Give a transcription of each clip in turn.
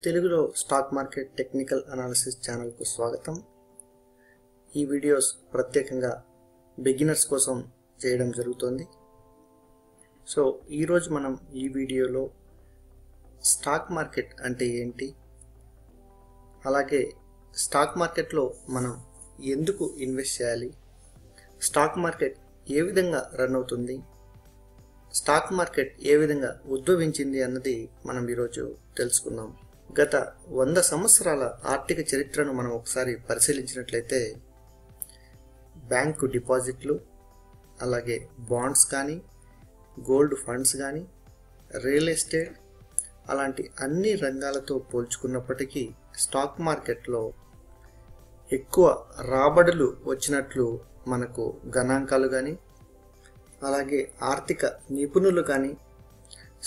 తెలుగులో stock market technical analysis ఛానల్కు స్వాగతం. ఈ వీడియోస్ ప్రత్యేకంగా బిగినర్స్ కోసం చేయడం జరుగుతుంది. సో ఈరోజు మనం ఈ వీడియోలో స్టాక్ మార్కెట్ అంటే ఏంటి, అలాగే స్టాక్ మార్కెట్లో మనం ఎందుకు ఇన్వెస్ట్ చేయాలి, స్టాక్ మార్కెట్ ఏ విధంగా రన్ అవుతుంది, స్టాక్ మార్కెట్ ఏ విధంగా ఉద్భవించింది అన్నది మనం ఈరోజు తెలుసుకుందాం. గత 100 సంవత్సరాల ఆర్థిక చరిత్రను మనం ఒకసారి పరిశీలించినట్లయితే బ్యాంకు డిపాజిట్లు, అలాగే బాండ్స్ కానీ, గోల్డ్ ఫండ్స్ కానీ, రియల్ ఎస్టేట్ అలాంటి అన్ని రంగాలతో పోల్చుకున్నప్పటికీ స్టాక్ మార్కెట్లో ఎక్కువ రాబడులు వచ్చినట్లు మనకు గణాంకాలు కానీ, అలాగే ఆర్థిక నిపుణులు కానీ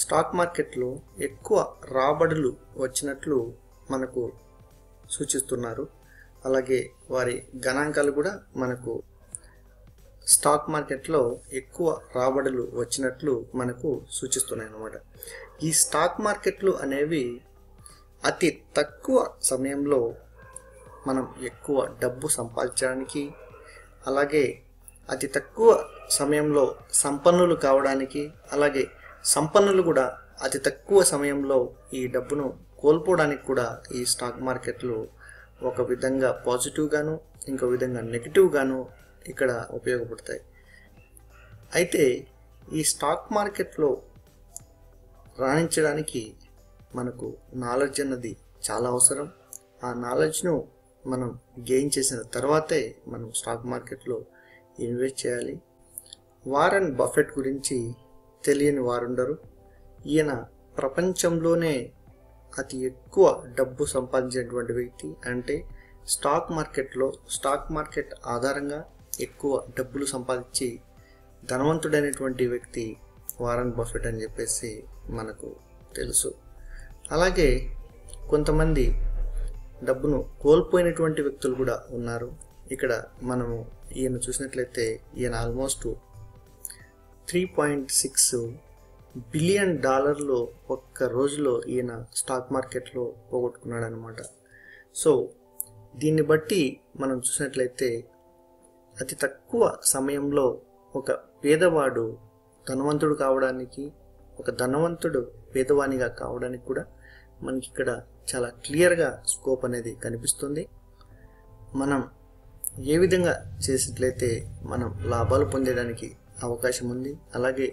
స్టాక్ మార్కెట్లో ఎక్కువ రాబడులు వచ్చినట్లు మనకు సూచిస్తున్నారు. అలాగే వారి గణాంకాలు కూడా మనకు స్టాక్ మార్కెట్లో ఎక్కువ రాబడులు వచ్చినట్లు మనకు సూచిస్తున్నాయి అన్నమాట. ఈ స్టాక్ మార్కెట్లు అనేవి అతి తక్కువ సమయంలో మనం ఎక్కువ డబ్బు సంపాదించడానికి, అలాగే అతి తక్కువ సమయంలో సంపన్నులు కావడానికి, అలాగే సంపన్నులు కూడా అతి తక్కువ సమయంలో ఈ డబ్బును కోల్పోవడానికి కూడా ఈ స్టాక్ మార్కెట్లు ఒక విధంగా పాజిటివ్గాను, ఇంకో విధంగా నెగిటివ్గాను ఇక్కడ ఉపయోగపడతాయి. అయితే ఈ స్టాక్ మార్కెట్లో రాణించడానికి మనకు నాలెడ్జ్ అన్నది చాలా అవసరం. ఆ నాలెడ్జ్ను మనం గెయిన్ చేసిన తర్వాతే మనం స్టాక్ మార్కెట్లో ఇన్వెస్ట్ చేయాలి. వారన్ బఫెట్ గురించి తెలియని వారుండరు. ఈయన ప్రపంచంలోనే అతి ఎక్కువ డబ్బు సంపాదించినటువంటి వ్యక్తి. అంటే స్టాక్ మార్కెట్ ఆధారంగా ఎక్కువ డబ్బులు సంపాదించి ధనవంతుడైనటువంటి వ్యక్తి వారన్ బఫెట్ అని చెప్పేసి మనకు తెలుసు. అలాగే కొంతమంది డబ్బును కోల్పోయినటువంటి వ్యక్తులు కూడా ఉన్నారు. ఇక్కడ మనము ఈయన చూసినట్లయితే ఈయన ఆల్మోస్ట్ $3.6 బిలియన్ ఒక్క రోజులో ఈయన స్టాక్ మార్కెట్లో పోగొట్టుకున్నాడు అనమాట. సో దీన్ని బట్టి మనం చూసినట్లయితే అతి తక్కువ సమయంలో ఒక పేదవాడు ధనవంతుడు కావడానికి, ఒక ధనవంతుడు పేదవానిగా కావడానికి కూడా మనకి ఇక్కడ చాలా క్లియర్గా స్కోప్ అనేది కనిపిస్తుంది. మనం ఏ విధంగా చేసినట్లయితే మనం లాభాలు పొందడానికి అవకాశం ఉంది, అలాగే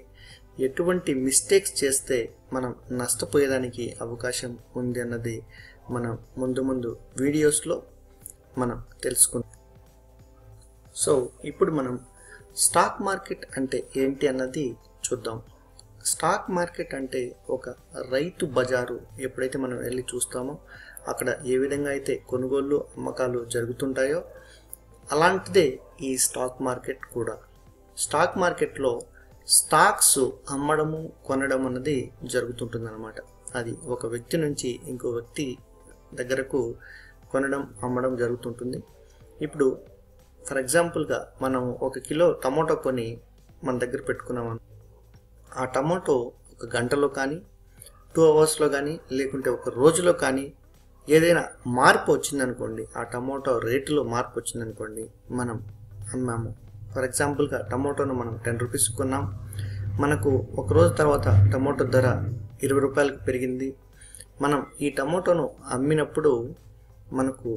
ఎటువంటి మిస్టేక్స్ చేస్తే మనం నష్టపోయేదానికి అవకాశం ఉంది అన్నది మనం ముందు వీడియోస్లో మనం తెలుసుకుందాం. సో ఇప్పుడు మనం స్టాక్ మార్కెట్ అంటే ఏంటి అన్నది చూద్దాం. స్టాక్ మార్కెట్ అంటే ఒక రైతు బజారు. ఎప్పుడైతే మనం వెళ్ళి చూస్తామో అక్కడ ఏ విధంగా అయితే కొనుగోళ్ళు అమ్మకాలు జరుగుతుంటాయో అలాంటిదే ఈ స్టాక్ మార్కెట్ కూడా. స్టాక్ మార్కెట్లో స్టాక్స్ అమ్మడము కొనడం అన్నది జరుగుతుంటుంది అనమాట. అది ఒక వ్యక్తి నుంచి ఇంకో వ్యక్తి దగ్గరకు కొనడం అమ్మడం జరుగుతుంటుంది. ఇప్పుడు ఫర్ ఎగ్జాంపుల్గా మనం 1 కిలో టమాటో కొని మన దగ్గర పెట్టుకున్నాము. ఆ టమాటో ఒక గంటలో కానీ, 2 అవర్స్లో కానీ, లేకుంటే ఒక రోజులో కానీ ఏదైనా మార్పు వచ్చిందనుకోండి, ఆ టమాటో రేటులో మార్పు వచ్చిందనుకోండి, మనం అమ్మాము. ఫర్ ఎగ్జాంపుల్గా టమాటోను మనం 10 రూపీస్ కొన్నాం, మనకు ఒక రోజు తర్వాత టమాటో ధర 20 రూపాయలకు పెరిగింది. మనం ఈ టమాటోను అమ్మినప్పుడు మనకు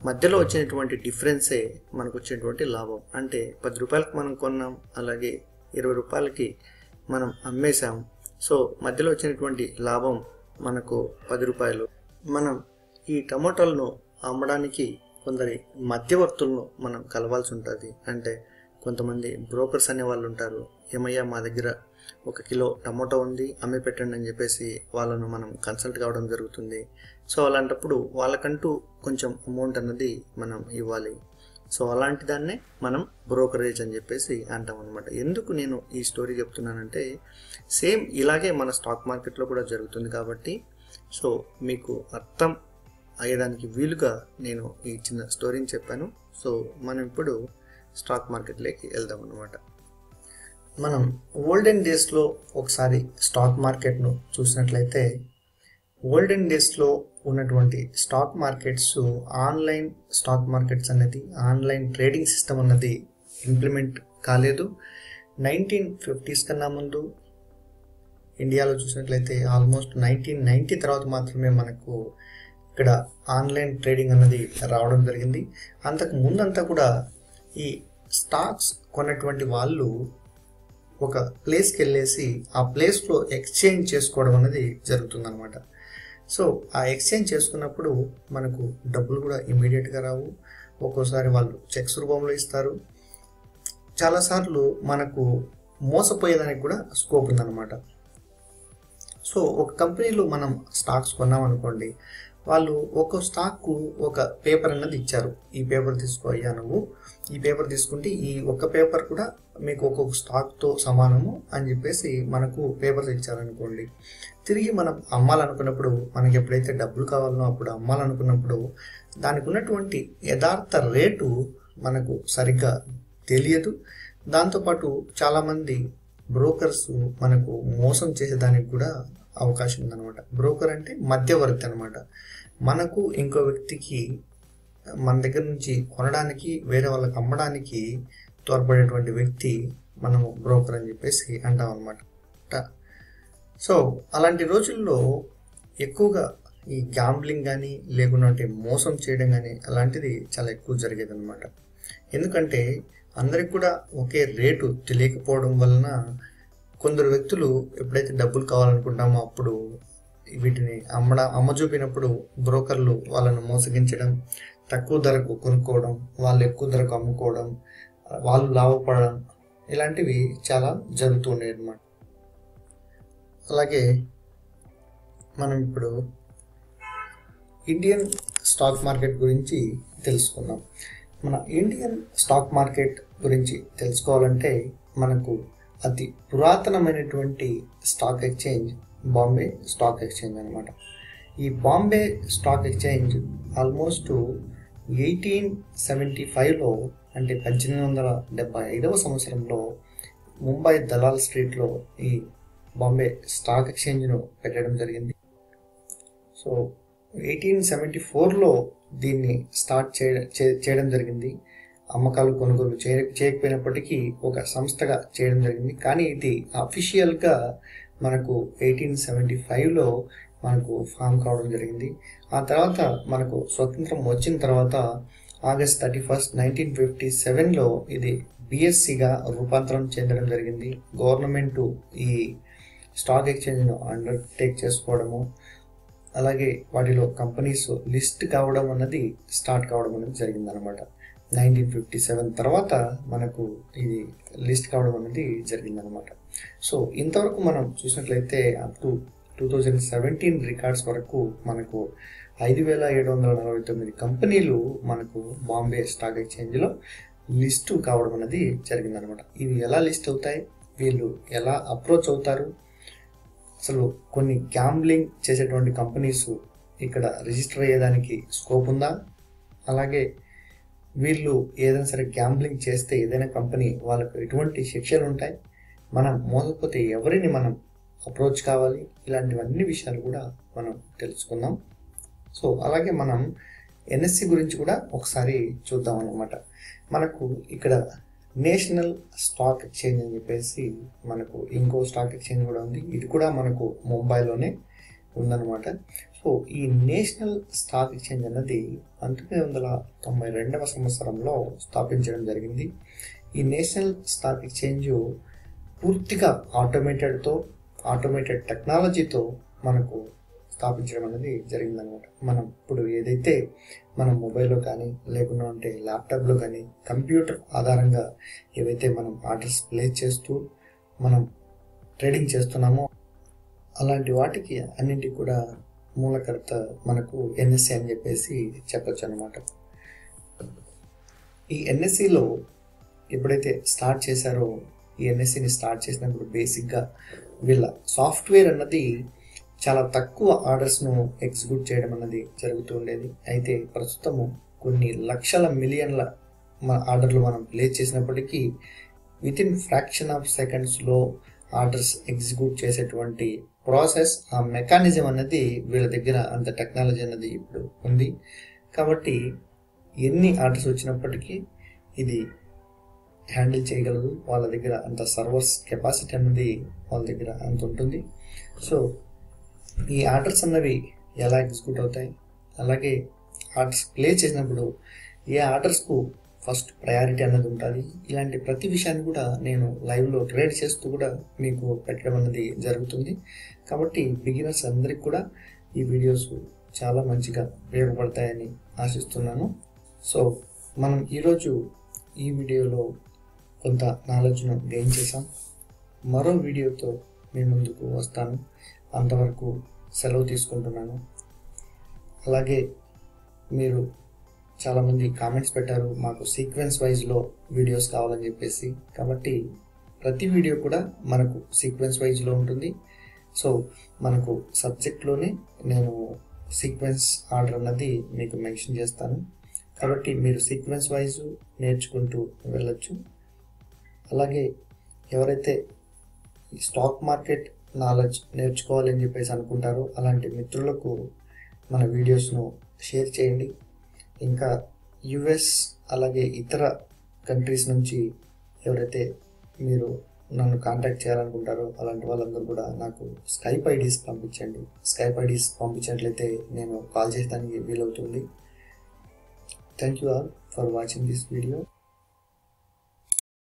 మధ్యలో వచ్చినటువంటి డిఫరెన్సే మనకు వచ్చేటువంటి లాభం. అంటే 10 రూపాయలకు మనం కొన్నాం, అలాగే 20 రూపాయలకి మనం అమ్మేశాం. సో మధ్యలో వచ్చినటువంటి లాభం మనకు 10 రూపాయలు. మనం ఈ టమాటోలను అమ్మడానికి కొందరి మధ్యవర్తులను మనం కలవాల్సి ఉంటుంది. అంటే కొంతమంది బ్రోకర్స్ అనే వాళ్ళు ఉంటారు. ఏమయ్యా మా దగ్గర 1 కిలో టమాటో ఉంది, అమ్మి పెట్టండి అని చెప్పేసి వాళ్ళను మనం కన్సల్ట్ కావడం జరుగుతుంది. సో అలాంటప్పుడు వాళ్ళకంటూ కొంచెం అమౌంట్ అన్నది మనం ఇవ్వాలి. సో అలాంటి దాన్నే మనం బ్రోకరేజ్ అని చెప్పేసి అంటాం అనమాట. ఎందుకు నేను ఈ స్టోరీ చెప్తున్నానంటే సేమ్ ఇలాగే మన స్టాక్ మార్కెట్లో కూడా జరుగుతుంది కాబట్టి సో మీకు అర్థం అయ్యేదానికి వీలుగా నేను ఈ చిన్న స్టోరీని చెప్పాను. సో మనం ఇప్పుడు స్టాక్ మార్కెట్లోకి వెళ్దాం అనమాట. మనం ఓల్డెన్ డేస్లో ఒకసారి స్టాక్ మార్కెట్ను చూసినట్లయితే ఓల్డెన్ డేస్లో ఉన్నటువంటి stock markets, online stock markets అనేది, ఆన్లైన్ ట్రేడింగ్ సిస్టమ్ అన్నది ఇంప్లిమెంట్ కాలేదు. 1950s కన్నా ముందు ఇండియాలో చూసినట్లయితే ఆల్మోస్ట్ 1990 తర్వాత మాత్రమే మనకు ఇక్కడ ఆన్లైన్ ట్రేడింగ్ అన్నది రావడం జరిగింది. అంతకు ముందంతా కూడా ఈ స్టాక్స్ కొన్నటువంటి వాళ్ళు ఒక ప్లేస్కి వెళ్ళేసి ఆ ప్లేస్లో ఎక్స్చేంజ్ చేసుకోవడం అనేది జరుగుతుందన్నమాట. సో ఆ ఎక్స్చేంజ్ చేసుకున్నప్పుడు మనకు డబ్బులు కూడా ఇమీడియట్గా రావు. ఒక్కోసారి వాళ్ళు చెక్స్ రూపంలో ఇస్తారు. చాలాసార్లు మనకు మోసపోయేదానికి కూడా స్కోప్ ఉందన్నమాట. సో ఒక కంపెనీలో మనం స్టాక్స్ కొన్నాం అనుకోండి, వాళ్ళు ఒక్కో స్టాక్కు ఒక పేపర్ అన్నది ఇచ్చారు. ఈ పేపర్ తీసుకో అయ్యా, నువ్వు ఈ పేపర్ తీసుకుంటే ఈ ఒక్క పేపర్ కూడా మీకు ఒక్కొక్క స్టాక్తో సమానము అని చెప్పేసి మనకు పేపర్స్ ఇచ్చారనుకోండి. తిరిగి మనం అమ్మాలనుకున్నప్పుడు, మనకి ఎప్పుడైతే డబ్బులు కావాలనో అప్పుడు అమ్మాలనుకున్నప్పుడు దానికి ఉన్నటువంటి యథార్థ రేటు మనకు సరిగ్గా తెలియదు. దాంతోపాటు చాలామంది బ్రోకర్స్ మనకు మోసం చేసేదానికి కూడా అవకాశం ఉందన్నమాట. బ్రోకర్ అంటే మధ్యవర్తి అనమాట. మనకు ఇంకో వ్యక్తికి మన దగ్గర నుంచి కొనడానికి, వేరే వాళ్ళకి అమ్మడానికి తోడ్పడేటువంటి వ్యక్తి మనము బ్రోకర్ అని చెప్పేసి అంటాం అనమాట. సో అలాంటి రోజుల్లో ఎక్కువగా ఈ గ్యాంబ్లింగ్ కానీ, లేకుంటే మోసం చేయడం కానీ అలాంటిది చాలా ఎక్కువ జరిగేది అనమాట. ఎందుకంటే అందరికి కూడా ఒకే రేటు తెలియకపోవడం వలన కొందరు వ్యక్తులు ఎప్పుడైతే డబ్బులు కావాలనుకుంటామో అప్పుడు వీటిని అమ్మ చూపినప్పుడు బ్రోకర్లు వాళ్ళను మోసగించడం, తక్కువ ధరకు కొనుక్కోవడం, వాళ్ళు ఎక్కువ ధరకు అమ్ముకోవడం, వాళ్ళు లాభపడడం, ఇలాంటివి చాలా జరుగుతూ ఉండేవి అన్నమాట. అలాగే మనం ఇప్పుడు ఇండియన్ స్టాక్ మార్కెట్ గురించి తెలుసుకుందాం. మన ఇండియన్ స్టాక్ మార్కెట్ గురించి తెలుసుకోవాలంటే మనకు అతి పురాతనమైనటువంటి stock exchange Bombay stock exchange అనమాట. ఈ బాంబే స్టాక్ ఎక్స్చేంజ్ ఆల్మోస్ట్ 1875లో, అంటే 1875వ సంవత్సరంలో ముంబై దలాల్ స్ట్రీట్లో ఈ బాంబే స్టాక్ ఎక్స్చేంజ్ను పెట్టడం జరిగింది. సో 1874లో దీన్ని స్టార్ట్ చేయడం జరిగింది. అమ్మకాలు కొనుగోలు చేయకపోయినప్పటికీ ఒక సంస్థగా చేయడం జరిగింది. కానీ ఇది అఫీషియల్గా మనకు 1875లో మనకు ఫామ్ కావడం జరిగింది. ఆ తర్వాత మనకు స్వతంత్రం వచ్చిన తర్వాత ఆగస్ట్ 31, 1957లో ఇది బిఎస్సిగా రూపాంతరం చెందడం జరిగింది. గవర్నమెంట్ ఈ స్టాక్ ఎక్స్చేంజ్ను అండర్టేక్ చేసుకోవడము, అలాగే వాటిలో కంపెనీస్ లిస్ట్ కావడం అన్నది స్టార్ట్ కావడం అనేది జరిగిందనమాట. 1957 తర్వాత మనకు ఇది లిస్ట్ కావడం అనేది జరిగిందనమాట. సో ఇంతవరకు మనం చూసినట్లయితే అప్ టు 2017 రికార్డ్స్ వరకు మనకు 5,749 కంపెనీలు మనకు బాంబే స్టాక్ ఎక్స్చేంజ్లో లిస్టు కావడం అనేది జరిగిందనమాట. ఇవి ఎలా లిస్ట్ అవుతాయి, వీళ్ళు ఎలా అప్రోచ్ అవుతారు, అసలు కొన్ని గ్యాంబ్లింగ్ చేసేటువంటి కంపెనీస్ ఇక్కడ రిజిస్టర్ అయ్యేదానికి స్కోప్ ఉందా, అలాగే వీళ్ళు ఏదైనా సరే గ్యాంబ్లింగ్ చేస్తే ఏదైనా కంపెనీ వాళ్ళకు ఎటువంటి శిక్షలు ఉంటాయి, మనం మోసపోతే ఎవరిని మనం అప్రోచ్ కావాలి, ఇలాంటివన్నీ విషయాలు కూడా మనం తెలుసుకుందాం. సో అలాగే మనం ఎన్ఎస్సి గురించి కూడా ఒకసారి చూద్దాం అన్నమాట. మనకు ఇక్కడ నేషనల్ స్టాక్ ఎక్స్చేంజ్ అని చెప్పేసి మనకు ఇంకో స్టాక్ ఎక్స్చేంజ్ కూడా ఉంది. ఇది కూడా మనకు ముంబైలోనే ఉందన్నమాట. సో ఈ నేషనల్ స్టాక్ ఎక్స్చేంజ్ అన్నది 1992వ సంవత్సరంలో స్థాపించడం జరిగింది. ఈ నేషనల్ స్టాక్ ఎక్స్చేంజ్ పూర్తిగా ఆటోమేటెడ్ టెక్నాలజీతో మనకు స్థాపించడం అనేది జరిగిందనమాట. మనం ఇప్పుడు ఏదైతే మనం మొబైల్లో కానీ, లేకుండా అంటే ల్యాప్టాప్లో కానీ, కంప్యూటర్ ఆధారంగా ఏవైతే మనం ఆర్డర్స్ ప్లేస్ చేస్తూ మనం ట్రేడింగ్ చేస్తున్నామో అలాంటి వాటికి అన్నింటికి కూడా మూలకర్త మనకు ఎన్ఎస్సి అని చెప్పేసి చెప్పచ్చు అనమాట. ఈ ఎన్ఎస్సిలో ఎప్పుడైతే స్టార్ట్ చేశారో, ఈ ఎన్ఎస్సిని స్టార్ట్ చేసినప్పుడు బేసిక్గా వీళ్ళ సాఫ్ట్వేర్ అన్నది చాలా తక్కువ ఆర్డర్స్ను ఎగ్జిక్యూట్ చేయడం అన్నది జరుగుతూ ఉండేది. అయితే ప్రస్తుతము కొన్ని లక్షల మిలియన్ల ఆర్డర్లు మనం ప్లేస్ చేసినప్పటికీ వితిన్ ఫ్రాక్షన్ ఆఫ్ సెకండ్స్లో ఆర్డర్స్ ఎగ్జిక్యూట్ చేసేటువంటి ప్రాసెస్, ఆ మెకానిజం అనేది వీళ్ళ దగ్గర అంత టెక్నాలజీ అనేది ఇప్పుడు ఉంది. కాబట్టి ఎన్ని ఆర్డర్స్ వచ్చినప్పటికీ ఇది హ్యాండిల్ చేయగలదు. వాళ్ళ దగ్గర అంత సర్వర్స్ కెపాసిటీ అనేది వాళ్ళ దగ్గర అంత ఉంటుంది. సో ఈ ఆర్డర్స్ అన్నవి ఎలా ఎగ్జిక్యూట్ అవుతాయి, అలాగే ఆర్డర్స్ ప్లే చేసినప్పుడు ఏ ఆర్డర్స్కు ఫస్ట్ ప్రయారిటీ అన్నది ఉంటుంది, ఇలాంటి ప్రతి విషయాన్ని కూడా నేను లైవ్లో ట్రేడ్ చేస్తూ కూడా మీకు పెట్టడం అనేది జరుగుతుంది. కాబట్టి బిగినర్స్ అందరికి కూడా ఈ వీడియోస్ చాలా మంచిగా ఉపయోగపడతాయని ఆశిస్తున్నాను. సో మనం ఈరోజు ఈ వీడియోలో కొంత నాలెడ్జ్ను గెయిన్ చేసాం. మరో వీడియోతో మీ ముందుకు వస్తాను. అంతవరకు సెలవు తీసుకుంటున్నాను. అలాగే మీరు చాలామంది కామెంట్స్ పెట్టారు, మాకు సీక్వెన్స్ వైజ్లో వీడియోస్ కావాలని చెప్పేసి. కాబట్టి ప్రతి వీడియో కూడా మనకు సీక్వెన్స్ వైజ్లో ఉంటుంది. సో మనకు సబ్జెక్ట్లోనే నేను సీక్వెన్స్ ఆర్డర్ అన్నది మీకు మెన్షన్ చేస్తాను. కాబట్టి మీరు సీక్వెన్స్ వైజ్ నేర్చుకుంటూ వెళ్ళొచ్చు. అలాగే ఎవరైతే స్టాక్ మార్కెట్ నాలెడ్జ్ నేర్చుకోవాలని చెప్పేసి అనుకుంటారో అలాంటి మిత్రులకు మన వీడియోస్ను షేర్ చేయండి. ఇంకా యుఎస్ అలాగే ఇతర కంట్రీస్ నుంచి ఎవరైతే మీరు నన్ను కాంటాక్ట్ చేయాలనుకుంటారో అలాంటి వాళ్ళందరూ కూడా నాకు స్కైప్ ఐడీస్ పంపించండి. స్కైప్ ఐడీస్ పంపించినట్లయితే నేను కాల్ చేయడానికి వీలవుతుంది. Thank you all for watching this video.